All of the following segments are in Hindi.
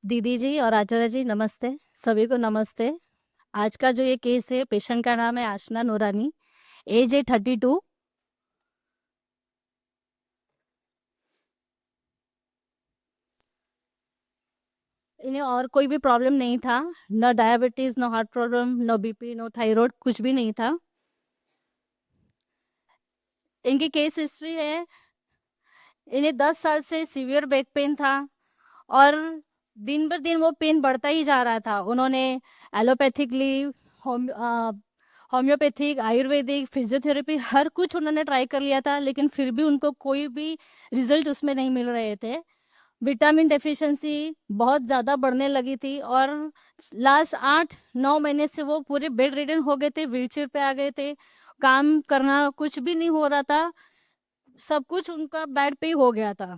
दीदी जी और आचार्य जी नमस्ते। सभी को नमस्ते। आज का जो ये केस है, पेशेंट का नाम है आशना नूरानी, एज है 32। इन्हें और कोई भी प्रॉब्लम नहीं था, न डायबिटीज, न हार्ट प्रॉब्लम, न बीपी, न थायराइड, कुछ भी नहीं था। इनकी केस हिस्ट्री है, इन्हें 10 साल से सीवियर बैक पेन था और दिन ब दिन वो पेन बढ़ता ही जा रहा था। उन्होंने एलोपैथिकली, होम्योपैथिक, आयुर्वेदिक, फिजियोथेरेपी, हर कुछ उन्होंने ट्राई कर लिया था, लेकिन फिर भी उनको कोई भी रिजल्ट उसमें नहीं मिल रहे थे। विटामिन डेफिशिएंसी बहुत ज़्यादा बढ़ने लगी थी और लास्ट 8-9 महीने से वो पूरे बेड रिडन हो गए थे, व्हीलचेयर पे आ गए थे। काम करना कुछ भी नहीं हो रहा था, सब कुछ उनका बेड पे ही हो गया था।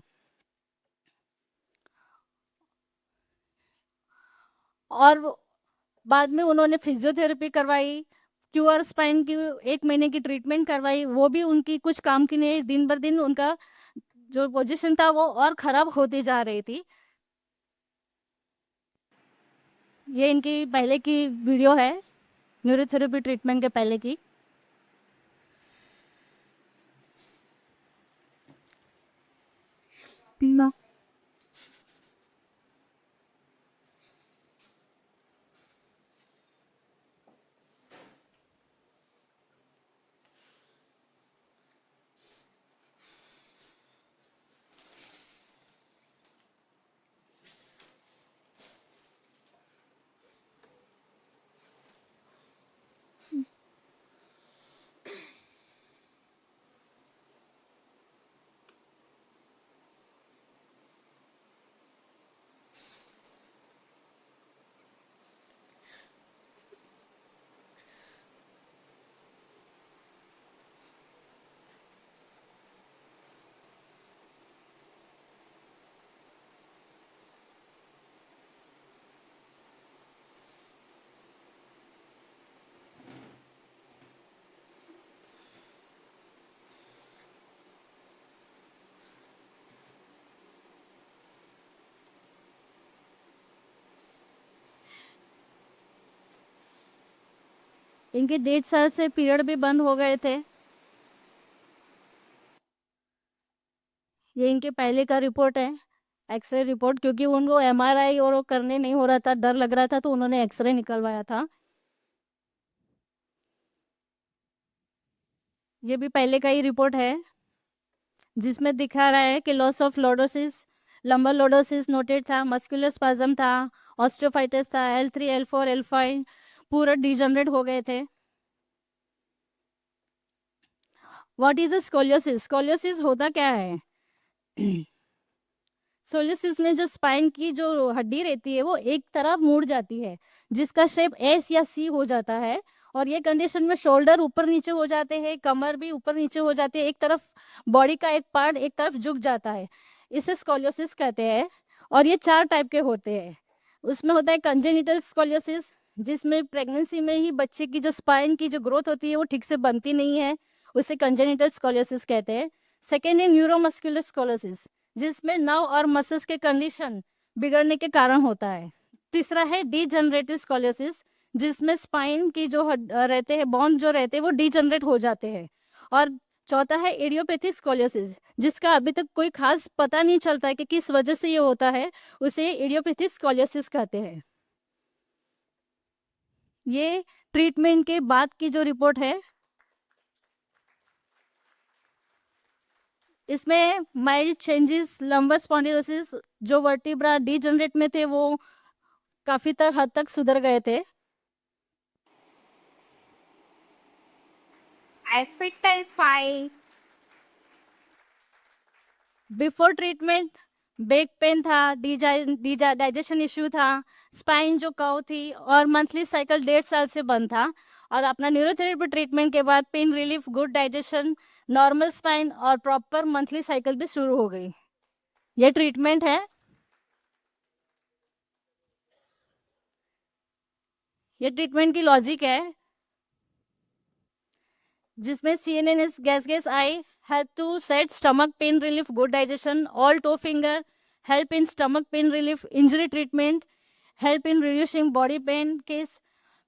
और बाद में उन्होंने फिजियोथेरेपी करवाई, क्यूआर स्पाइन की 1 महीने की ट्रीटमेंट करवाई, वो भी उनकी कुछ काम की नहीं। दिन बर दिन उनका जो पोजीशन था वो और खराब होती जा रही थी। ये इनकी पहले की वीडियो है, न्यूरोथेरेपी ट्रीटमेंट के पहले की। ना इनके 1.5 साल से पीरियड भी बंद हो गए थे। ये इनके पहले का रिपोर्ट है, एक्सरे रिपोर्ट, क्योंकि उनको एमआरआई और वो करने नहीं हो रहा था, डर लग रहा था, तो उन्होंने एक्सरे निकलवाया था। ये भी पहले का ही रिपोर्ट है, जिसमें दिखा रहा है कि loss of lordosis, lumbar lordosis noted था, मस्कुलर स्पाज्म था, ऑस्टियोफाइटिस था, L3 L4 L5 पूरा डिजनरेट हो गए थे। What is a scoliosis? Scoliosis होता क्या है? सोलिसिस में जो स्पाइन की जो हड्डी रहती है वो एक तरफ मुड़ जाती है, जिसका शेप एस या सी हो जाता है। और ये कंडीशन में शोल्डर ऊपर नीचे हो जाते हैं, कमर भी ऊपर नीचे हो जाती है, एक तरफ बॉडी का एक पार्ट एक तरफ झुक जाता है। इसे स्कोलियोसिस कहते हैं। और ये 4 टाइप के होते हैं। उसमें होता है कंजेनिटल स्कोलियोसिस, जिसमें प्रेगनेंसी में ही बच्चे की जो स्पाइन की जो ग्रोथ होती है वो ठीक से बनती नहीं है, उसे कंजेनिटल स्कोलियोसिस कहते हैं। सेकेंड है न्यूरोमस्कुलर स्कोलियोसिस, जिसमें नर्व और मसल्स के कंडीशन बिगड़ने के कारण होता है। तीसरा है डीजनरेटिव स्कोलियोसिस, जिसमें स्पाइन की जो रहते हैं, बोन जो रहते हैं वो डीजनरेट हो जाते हैं। और चौथा है इडियोपैथिक स्कोलियोसिस, जिसका अभी तक कोई खास पता नहीं चलता है कि किस वजह से ये होता है, उसे इडियोपैथिक स्कोलियोसिस कहते हैं। ये ट्रीटमेंट के बाद की जो रिपोर्ट है, इसमें माइल्ड चेंजेस, लंबर स्पॉन्डिलोसिस, जो वर्टिब्रा डीजनरेट में थे वो काफी तक हद तक सुधर गए थे। Affectify before treatment back pain था, डाइजेशन इश्यू था, स्पाइन जो कर्व थी, और मंथली साइकिल 1.5 साल से बंद था। और अपना न्यूरोथेरेपी ट्रीटमेंट के बाद pain relief, good digestion, normal spine और प्रॉपर मंथली साइकिल भी शुरू हो गई। ये ट्रीटमेंट है। ये ट्रीटमेंट की लॉजिक है, जिसमें CNS gas I, had to set stomach pain relief, good digestion, all toe finger, help in stomach pain relief, injury treatment, help in reducing body pain case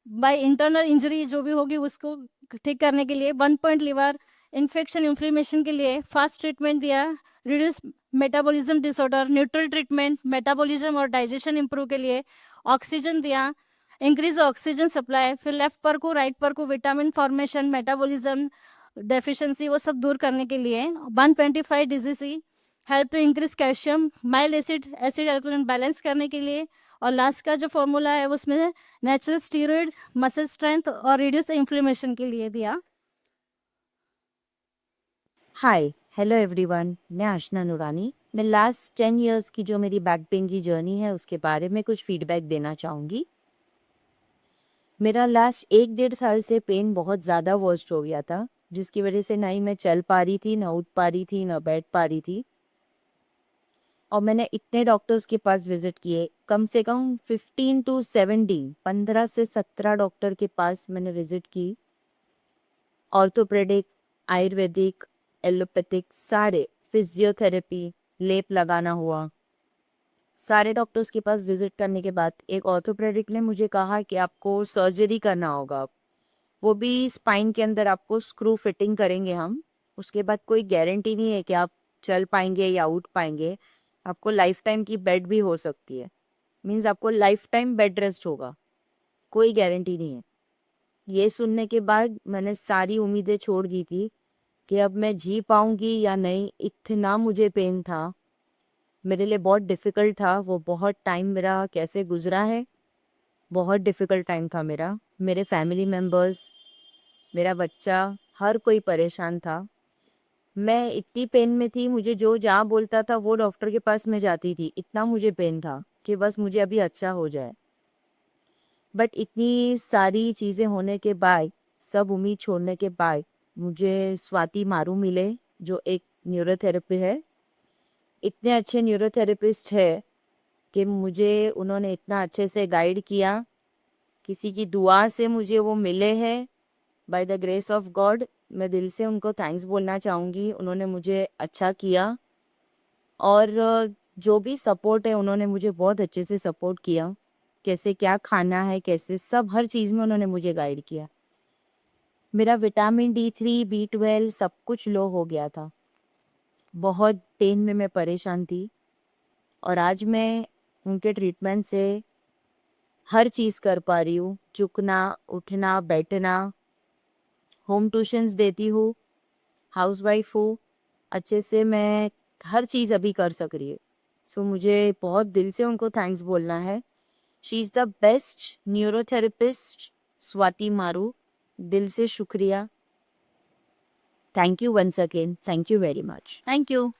by internal injury जो भी होगी उसको ठीक करने के लिए, 1 point liver इन्फेक्शन इन्फ्लेमेशन के लिए फास्ट ट्रीटमेंट दिया, reduce metabolism disorder, neutral treatment metabolism और डाइजेशन इंप्रूव के लिए, ऑक्सीजन दिया, इंक्रीज ऑक्सीजन सप्लाई, फिर लेफ्ट पर को राइट पर को विटामिन फॉर्मेशन मेटाबॉलिज्म डेफिशिएंसी वो सब दूर करने के लिए, 125 disease help to increase calcium, mild acid alkaline balance करने के लिए, और लास्ट का जो फॉर्मूला है उसमें नेचुरल स्टीरॉइड मसल स्ट्रेंथ और रिड्यूस इन्फ्लेमेशन के लिए दिया। हाय हेलो एवरीवन, मैं आशना नूरानी। मैं लास्ट 10 इयर्स की जो मेरी बैक पेन की जर्नी है उसके बारे में कुछ फीडबैक देना चाहूँगी। मेरा लास्ट 1-1.5 साल से पेन बहुत ज़्यादा वर्स्ट हो गया था, जिसकी वजह से ना ही मैं चल पा रही थी, ना उठ पा रही थी, ना बैठ पा रही थी। और मैंने इतने डॉक्टर्स के पास विजिट किए, कम से कम 15 to 17, 15 से 17 डॉक्टर के पास मैंने विजिट की। ऑर्थोपेडिक, आयुर्वेदिक, एलोपैथिक, सारे, फिजियोथेरेपी, लेप लगाना हुआ, सारे डॉक्टर्स के पास विजिट करने के बाद एक ऑर्थोपेडिक ने मुझे कहा कि आपको सर्जरी करना होगा, वो भी स्पाइन के अंदर आपको स्क्रू फिटिंग करेंगे हम। उसके बाद कोई गारंटी नहीं है कि आप चल पाएंगे या उठ पाएंगे, आपको लाइफ टाइम की बेड भी हो सकती है, मीन्स आपको लाइफ टाइम बेड रेस्ट होगा, कोई गारंटी नहीं है। ये सुनने के बाद मैंने सारी उम्मीदें छोड़ दी थी कि अब मैं जी पाऊंगी या नहीं। इतना मुझे पेन था, मेरे लिए बहुत डिफ़िकल्ट था। वो बहुत टाइम मेरा कैसे गुजरा है, बहुत डिफ़िकल्ट टाइम था मेरा। मेरे फैमिली मेम्बर्स, मेरा बच्चा, हर कोई परेशान था। मैं इतनी पेन में थी, मुझे जो जहाँ बोलता था वो डॉक्टर के पास मैं जाती थी। इतना मुझे पेन था कि बस मुझे अभी अच्छा हो जाए। बट इतनी सारी चीज़ें होने के बाद, सब उम्मीद छोड़ने के बाद, मुझे स्वाति मारू मिले, जो एक न्यूरोथेरेपी है। इतने अच्छे न्यूरोथेरेपिस्ट है कि मुझे उन्होंने इतना अच्छे से गाइड किया। किसी की दुआ से मुझे वो मिले हैं, by the grace of God. मैं दिल से उनको थैंक्स बोलना चाहूँगी, उन्होंने मुझे अच्छा किया। और जो भी सपोर्ट है उन्होंने मुझे बहुत अच्छे से सपोर्ट किया, कैसे क्या खाना है, कैसे सब हर चीज़ में उन्होंने मुझे गाइड किया। मेरा विटामिन D3, B12 सब कुछ लो हो गया था, बहुत पेन में मैं परेशान थी। और आज मैं उनके ट्रीटमेंट से हर चीज़ कर पा रही हूँ, झुकना, उठना, बैठना, होम ट्यूशन्स देती हूँ, हाउसवाइफ हूँ, अच्छे से मैं हर चीज़ अभी कर सक रही हूँ। सो मुझे बहुत दिल से उनको थैंक्स बोलना है। She is the best neurotherapist, Swati Maru. दिल से शुक्रिया। Thank you once again, thank you very much. Thank you.